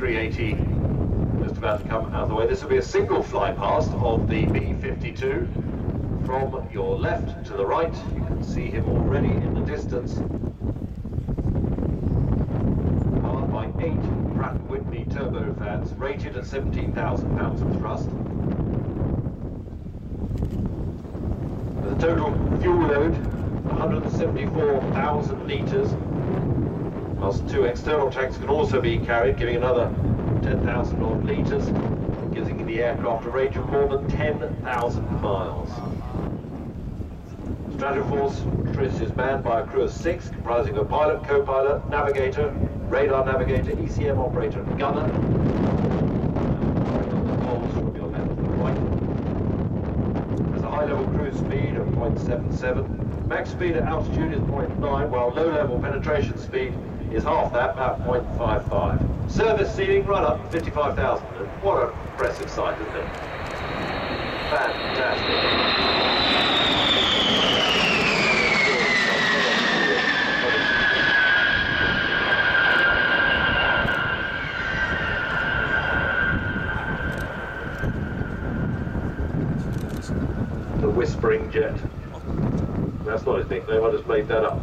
A380 just about to come out of the way. This will be a single fly past of the B-52 from your left to the right. You can see him already in the distance. Powered by 8 Pratt & Whitney turbofans, rated at 17,000 pounds of thrust. With a total fuel load, 174,000 litres. Whilst 2 external tanks can also be carried, giving another 10,000 odd litres, giving the aircraft a range of more than 10,000 miles. Stratofortress is manned by a crew of 6, comprising a pilot, co-pilot, navigator, radar navigator, ECM operator and gunner. From your left to the right. There's a high-level cruise speed of 0.77. Max speed at altitude is 0.9, while low-level penetration speed is half that, about 0.55. Service ceiling run up 55,000. What an impressive sight, isn't it? Fantastic. The Whispering Jet. That's not his nickname, I just made that up.